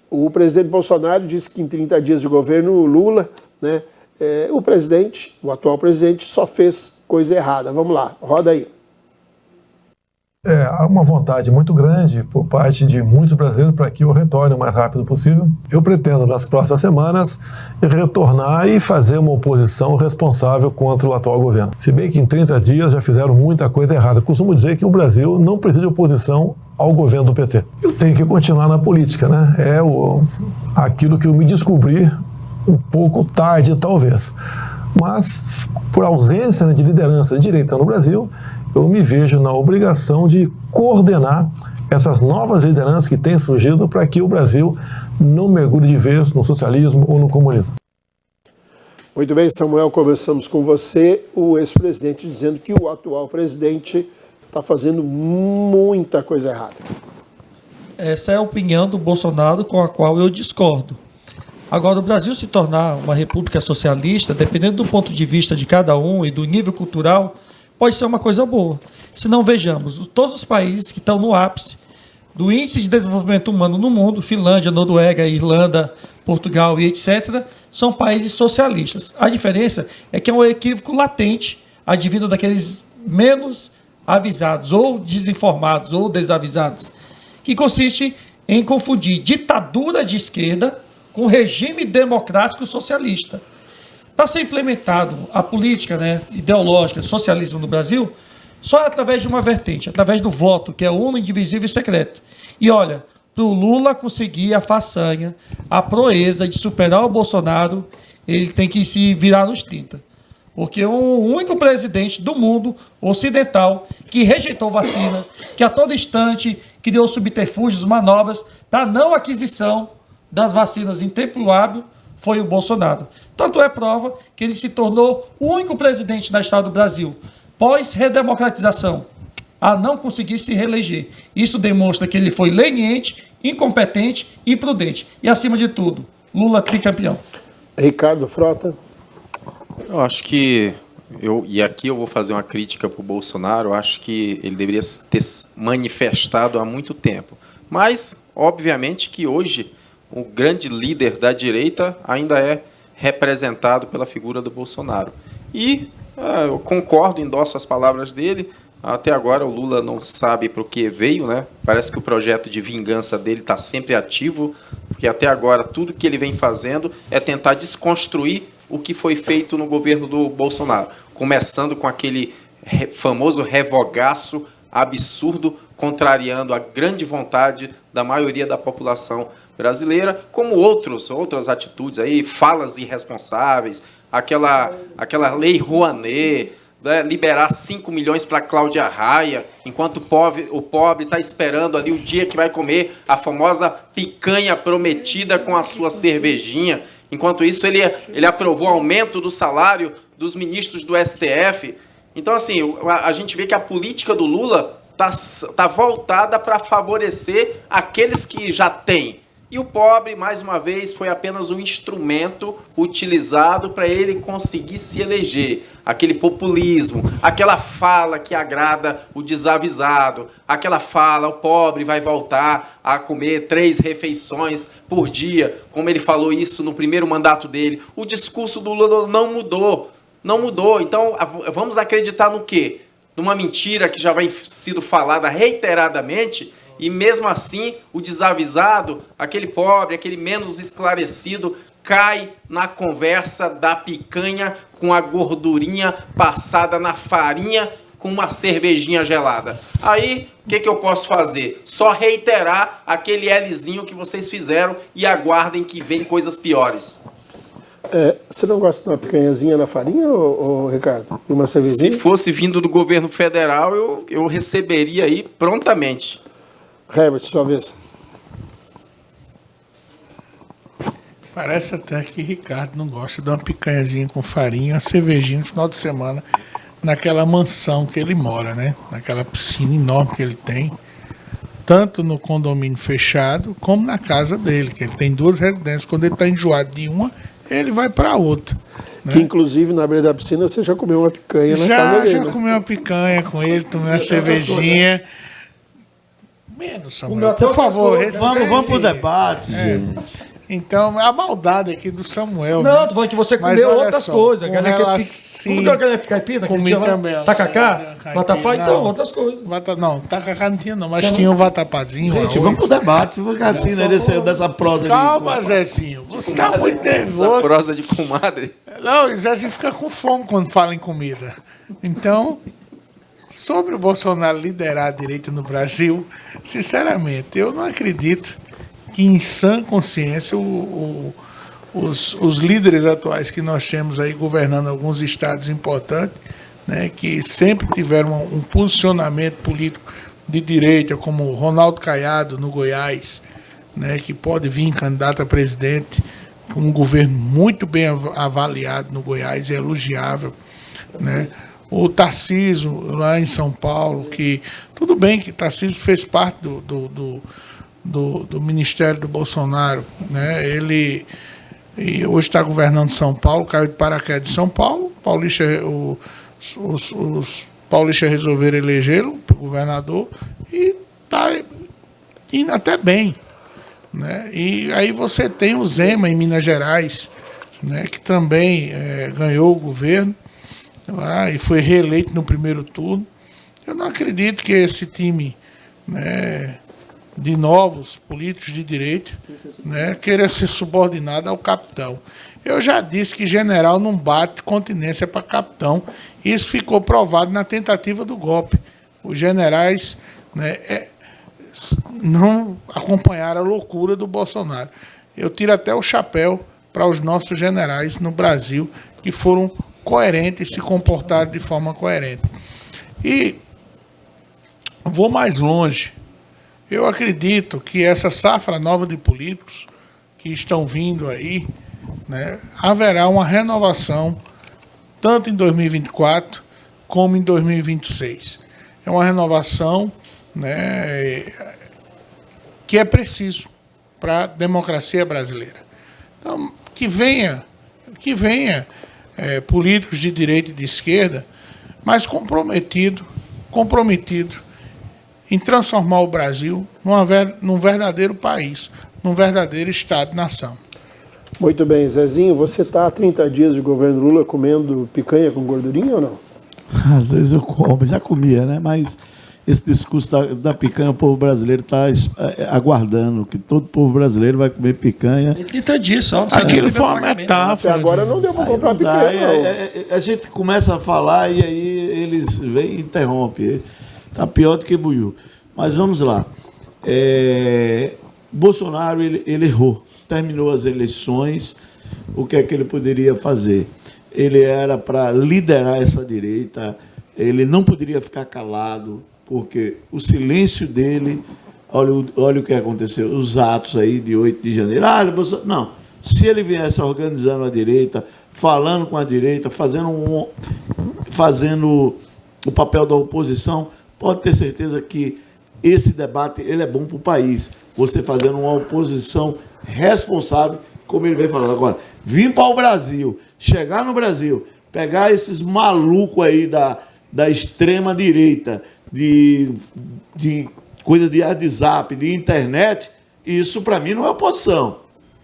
o presidente Bolsonaro disse que em 30 dias de governo Lula, né, o atual presidente, só fez coisa errada. Vamos lá, roda aí. Há uma vontade muito grande por parte de muitos brasileiros para que eu retorne o mais rápido possível. Eu pretendo, nas próximas semanas, retornar e fazer uma oposição responsável contra o atual governo. Se bem que em 30 dias já fizeram muita coisa errada. Eu costumo dizer que o Brasil não precisa de oposição ao governo do PT. Eu tenho que continuar na política, né? Aquilo que eu me descobri um pouco tarde, talvez. Mas, por ausência de liderança de direita no Brasil, eu me vejo na obrigação de coordenar essas novas lideranças que têm surgido para que o Brasil não mergulhe de vez no socialismo ou no comunismo. Muito bem, Samuel, começamos com você, o ex-presidente dizendo que o atual presidente está fazendo muita coisa errada. Essa é a opinião do Bolsonaro com a qual eu discordo. Agora, o Brasil se tornar uma república socialista, dependendo do ponto de vista de cada um e do nível cultural, pode ser uma coisa boa. Se não vejamos, todos os países que estão no ápice do índice de desenvolvimento humano no mundo, Finlândia, Noruega, Irlanda, Portugal e etc., são países socialistas. A diferença é que é um equívoco latente, advindo daqueles menos avisados, ou desinformados, ou desavisados, que consiste em confundir ditadura de esquerda com regime democrático socialista. Para ser implementado a política, ideológica, socialismo no Brasil, só através de uma vertente, através do voto, que é uno, indivisível e secreto. E olha, para o Lula conseguir a façanha, a proeza de superar o Bolsonaro, ele tem que se virar nos 30. Porque o único presidente do mundo ocidental que rejeitou vacina, que a todo instante criou subterfúgios, manobras para não aquisição das vacinas em tempo hábil, foi o Bolsonaro. Tanto é prova que ele se tornou o único presidente da história do Brasil, pós-redemocratização, a não conseguir se reeleger. Isso demonstra que ele foi leniente, incompetente e imprudente. E, acima de tudo, Lula tricampeão. Ricardo Frota. Eu acho que, e aqui eu vou fazer uma crítica para o Bolsonaro, eu acho que ele deveria ter manifestado há muito tempo. Mas, obviamente, que hoje o grande líder da direita ainda é representado pela figura do Bolsonaro. E eu concordo, endosso as palavras dele. Até agora o Lula não sabe para o que veio, né? Parece que o projeto de vingança dele está sempre ativo, porque até agora tudo que ele vem fazendo é tentar desconstruir o que foi feito no governo do Bolsonaro, começando com aquele famoso revogaço absurdo, contrariando a grande vontade da maioria da população brasileira, como outras atitudes aí, falas irresponsáveis, aquela lei Rouanet, né, liberar 5 milhões para Cláudia Raia, enquanto o pobre está esperando ali o dia que vai comer a famosa picanha prometida com a sua cervejinha. Enquanto isso, ele aprovou aumento do salário dos ministros do STF. Então, assim, a gente vê que a política do Lula tá voltada para favorecer aqueles que já têm. E o pobre, mais uma vez, foi apenas um instrumento utilizado para ele conseguir se eleger. Aquele populismo, aquela fala que agrada o desavisado, aquela fala, o pobre vai voltar a comer 3 refeições por dia, como ele falou isso no primeiro mandato dele. O discurso do Lula não mudou. Então, vamos acreditar no quê? Numa mentira que já vem sido falada reiteradamente. E mesmo assim, o desavisado, aquele pobre, aquele menos esclarecido, cai na conversa da picanha com a gordurinha passada na farinha com uma cervejinha gelada. Aí, o que eu posso fazer? Só reiterar aquele Lzinho que vocês fizeram e aguardem que vem coisas piores. Você não gosta de uma picanhazinha na farinha, Ricardo? De uma cervejinha? Se fosse vindo do governo federal, eu receberia aí prontamente. Herbert, sua vez. Parece até que Ricardo não gosta de uma picanhazinha com farinha, uma cervejinha no final de semana, naquela mansão que ele mora, né? Naquela piscina enorme que ele tem, tanto no condomínio fechado, como na casa dele, que ele tem 2 residências. Quando ele está enjoado de uma, ele vai para outra. Né? Que, inclusive, na beira da piscina, você já comeu uma picanha na casa dele. Já comeu uma picanha com ele, tomei uma cervejinha. Menos, Comeu Samuel. até Por outras favor, coisas. Vamos pro debate, gente. Então, a maldade aqui do Samuel. Não, né? tô falando que você Mas comeu olha outras só, coisas. com Galinha relação- Como deu a galinha caipira? Comi também. Tacacá? Vatapá? Então, Não. outras coisas. Não, tacacá não tinha não, mas tinha um vatapazinho. Gente, arroz. vamos pro debate. Fica assim, né? Dessa prosa Calma, aí. Zezinho. Você tá muito Essa nervoso. prosa de comadre. Não, o Zezinho fica com fome quando fala em comida. Então, sobre o Bolsonaro liderar a direita no Brasil, sinceramente, eu não acredito que em sã consciência os líderes atuais que nós temos aí governando alguns estados importantes, né, que sempre tiveram um posicionamento político de direita, como Ronaldo Caiado no Goiás, né, que pode vir candidato a presidente, com um governo muito bem avaliado no Goiás, é elogiável, né? O Tarcísio, lá em São Paulo, que tudo bem que Tarcísio fez parte do Ministério do Bolsonaro, né? Ele hoje está governando São Paulo, caiu de paraquedas de São Paulo, os paulistas resolveram elegê-lo para governador e está indo até bem, né? E aí você tem o Zema em Minas Gerais, né, que também ganhou o governo e foi reeleito no primeiro turno. Eu não acredito que esse time, né, de novos políticos de direita, né, queira ser subordinado ao capitão. Eu já disse que general não bate continência para capitão. Isso ficou provado na tentativa do golpe. Os generais, né, não acompanharam a loucura do Bolsonaro. Eu tiro até o chapéu para os nossos generais no Brasil, que foram coerentes e se comportaram de forma coerente. E vou mais longe. Eu acredito que essa safra nova de políticos que estão vindo aí, né, haverá uma renovação tanto em 2024 como em 2026. É uma renovação, né, que é preciso para a democracia brasileira. Então, que venha políticos de direita e de esquerda, mas comprometido em transformar o Brasil num verdadeiro país, num verdadeiro Estado-nação. Muito bem, Zezinho, você está há 30 dias de governo Lula comendo picanha com gordurinha ou não? Às vezes eu como, já comia, né? Mas esse discurso da picanha, o povo brasileiro está aguardando que todo povo brasileiro vai comer picanha. Ele 30 dias só. Aquilo foi uma Até metáfora. agora não deu para comprar Não dá, picanha, não. a gente começa a falar e aí eles vêm e interrompem. Está pior do que buiú. Mas vamos lá. Bolsonaro ele errou. Terminou as eleições. O que é que ele poderia fazer? Ele era para liderar essa direita. Ele não poderia ficar calado, porque o silêncio dele... Olha o que aconteceu. Os atos aí de 8 de janeiro. Não. Se ele viesse organizando a direita, falando com a direita, fazendo o papel da oposição, pode ter certeza que esse debate ele é bom para o país. Você fazendo uma oposição responsável, como ele vem falando agora. Vir para o Brasil, chegar no Brasil, pegar esses malucos aí da extrema direita, de coisa de WhatsApp, de internet, isso para mim não é oposição.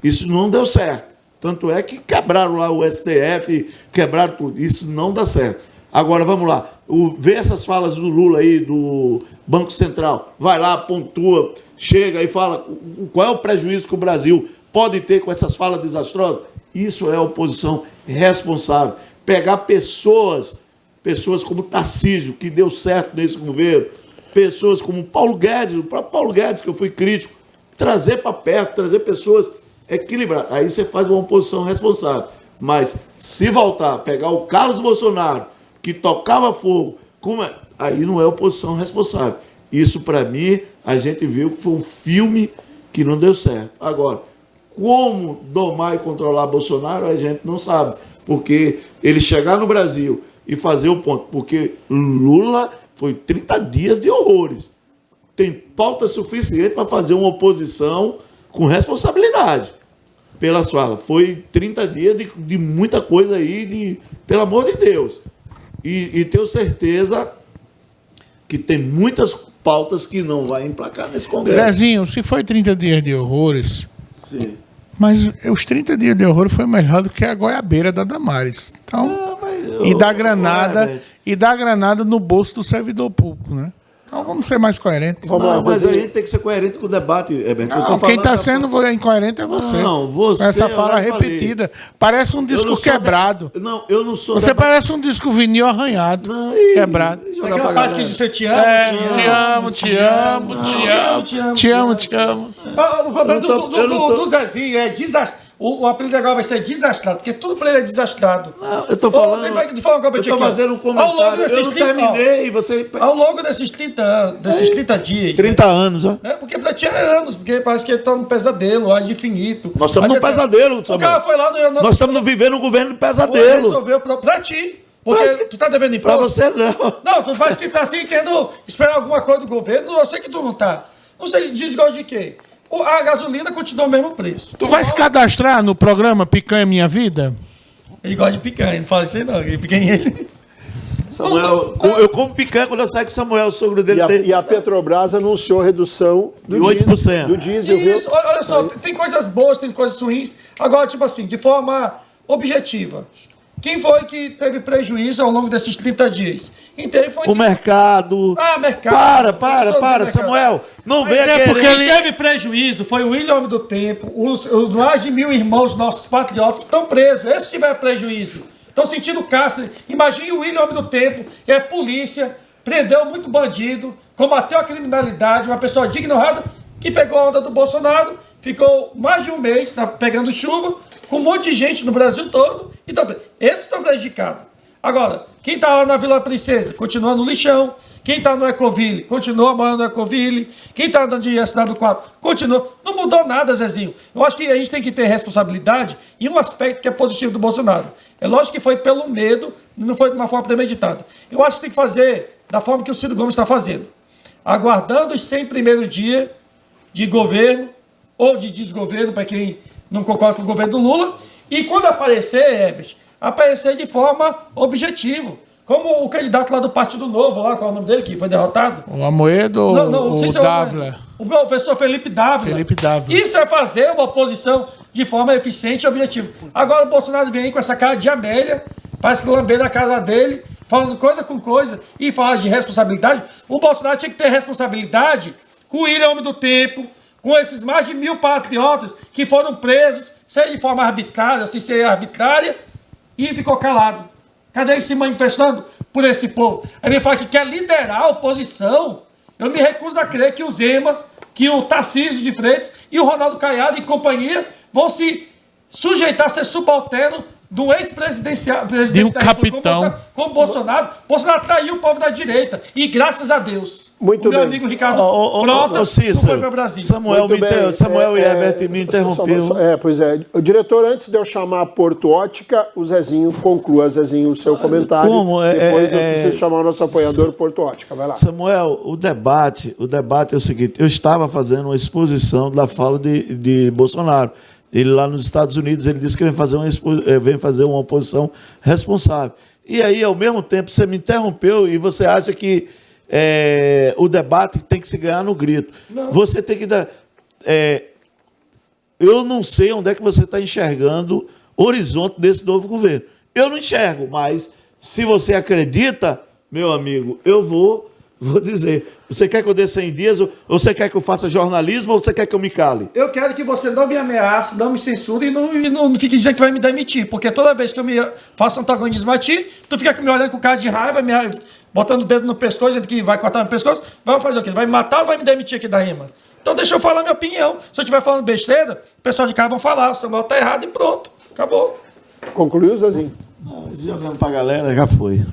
Isso não deu certo. Tanto é que quebraram lá o STF, quebraram tudo. Isso não dá certo. Agora, vamos lá. Vê essas falas do Lula aí, do Banco Central. Vai lá, pontua, chega e fala qual é o prejuízo que o Brasil pode ter com essas falas desastrosas. Isso é oposição responsável. Pegar pessoas como Tarcísio, que deu certo nesse governo, pessoas como Paulo Guedes, o próprio Paulo Guedes, que eu fui crítico, trazer para perto, trazer pessoas equilibradas. Aí você faz uma oposição responsável. Mas se voltar, pegar o Carlos Bolsonaro, que tocava fogo, aí não é oposição responsável. Isso, para mim, a gente viu que foi um filme que não deu certo. Agora, como domar e controlar Bolsonaro, a gente não sabe. Porque ele chegar no Brasil e fazer o ponto. Porque Lula foi 30 dias de horrores. Tem pauta suficiente para fazer uma oposição com responsabilidade. Pelas falas. Foi 30 dias de muita coisa aí, pelo amor de Deus. E tenho certeza que tem muitas pautas que não vai emplacar nesse Congresso. Zezinho, se foi 30 dias de horrores, Sim. mas os 30 dias de horror foi melhor do que a goiabeira da Damares. Então, e da granada no bolso do servidor público, né? Então vamos ser mais coerentes. Vamos lá, Não, mas Zezinho. a gente tem que ser coerente com o debate, Heberto. Eu tô Não, quem está falando sendo incoerente é você. Não, você, Com essa eu fala já falei. repetida. Parece um Eu disco não sou quebrado. Não, eu não sou Você parece um disco vinil arranhado, Não, quebrado. jogar Aquela pra parte que galera. diz você te amo, te amo. O problema Eu não tô- do Zezinho é desastrado. O apelido agora vai ser desastrado, porque tudo pra ele é desastrado. Não, eu tô falando. Ele vai falar uma coisa Eu tô aqui, ó. fazendo um Ao longo comentário. Eu desses não 30, terminei. Você. Ao longo desses 30 anos, desses 30 dias. 30 anos, ó. Né? Porque pra ti é anos, porque parece que ele tá num pesadelo, de infinito. Nós estamos num pesadelo, O Samuel. cara foi lá no. Nós estamos vivendo um governo de pesadelo. Resolveu pra ti. Porque tu tá devendo Pra imposto. você, não. Não, tu parece que tá assim, querendo esperar alguma coisa do governo. Eu sei que tu não tá. Não sei, desgosto de quê? A gasolina continua o mesmo preço. Tu vai se cadastrar no programa Picanha Minha Vida? Ele gosta de picanha, não fala isso aí não. Ele picanha ele. Samuel, eu como picanha quando eu saio com o Samuel, o sogro dele. E a Petrobras anunciou redução do De 8%. do diesel, viu? Isso, olha só, tem coisas boas, tem coisas ruins. Agora, tipo assim, de forma objetiva. Quem foi que teve prejuízo ao longo desses 30 dias? Então, foi O mercado. mercado. Para, Mercado. Samuel. Não Mas venha é querer. porque quem teve prejuízo foi o William do Tempo, os mais de 1000 irmãos nossos patriotas que estão presos. Esses tiveram prejuízo. Estão sentindo cárcere. Imagine o William do Tempo, que é polícia, prendeu muito bandido, combateu a criminalidade, uma pessoa digna e honrada, que pegou a onda do Bolsonaro, ficou mais de um mês pegando chuva, com um monte de gente no Brasil todo. Então, esses estão prejudicados. Agora, quem está lá na Vila Princesa, continua no lixão. Quem está no Ecoville, continua morando no Ecoville. Quem está andando de SW4, continua. Não mudou nada, Zezinho. Eu acho que a gente tem que ter responsabilidade em um aspecto que é positivo do Bolsonaro. É lógico que foi pelo medo, não foi de uma forma premeditada. Eu acho que tem que fazer da forma que o Ciro Gomes está fazendo. Aguardando os 100 primeiros dias de governo, ou de desgoverno, para quem não concorda com o governo do Lula. E quando aparecer, Herbert, aparecer de forma objetiva. Como o candidato lá do Partido Novo, lá, qual é o nome dele, que foi derrotado? O Amoedo ou Não sei o se é Dávila? o professor Felipe Dávila. Felipe Dávila. Isso é fazer uma oposição de forma eficiente e objetiva. Agora o Bolsonaro vem aí com essa cara de Amélia, parece que lambeira a casa dele, falando coisa com coisa, e fala de responsabilidade. O Bolsonaro tinha que ter responsabilidade com o William Homem do Tempo, com esses mais de 1000 patriotas que foram presos, seja de forma arbitrária, sem ser arbitrária, e ficou calado. Cadê ele se manifestando por esse povo? Aí ele fala que quer liderar a oposição. Eu me recuso a crer que o Zema, que o Tarcísio de Freitas e o Ronaldo Caiado e companhia vão se sujeitar a ser subalterno do ex-presidente De um da República, capitão. como Bolsonaro. Bolsonaro traiu o povo da direita. E graças a Deus, Muito o meu bem. amigo Ricardo Frota não foi para o Brasil. Samuel, Muito bem. Samuel e Herbert me interrompeu. Pois é. O diretor, antes de eu chamar a Porto Ótica, o Zezinho conclua, Zezinho, o seu comentário. Como? Depois eu preciso chamar o nosso apoiador Porto Ótica. Vai lá. Samuel, o debate é o seguinte: eu estava fazendo uma exposição da fala de Bolsonaro. Ele lá nos Estados Unidos, ele disse que vem fazer uma oposição responsável. E aí, ao mesmo tempo, você me interrompeu e você acha que o debate tem que se ganhar no grito. Não. Você tem que dar... eu não sei onde é que você está enxergando o horizonte desse novo governo. Eu não enxergo, mas se você acredita, meu amigo, eu vou dizer, você quer que eu dê 100 dias, ou você quer que eu faça jornalismo, ou você quer que eu me cale? Eu quero que você não me ameace, não me censure e não fique dizendo que vai me demitir, porque toda vez que eu me faço antagonismo a ti, tu fica me olhando com cara de raiva, botando o dedo no pescoço, dizendo que vai cortar meu pescoço, vai fazer o quê? Vai me matar ou vai me demitir aqui da rima? Então deixa eu falar minha opinião. Se eu estiver falando besteira, o pessoal de casa vão falar, o Samuel tá errado e pronto, acabou. Concluiu, Zezinho? Jogando pra galera, já foi.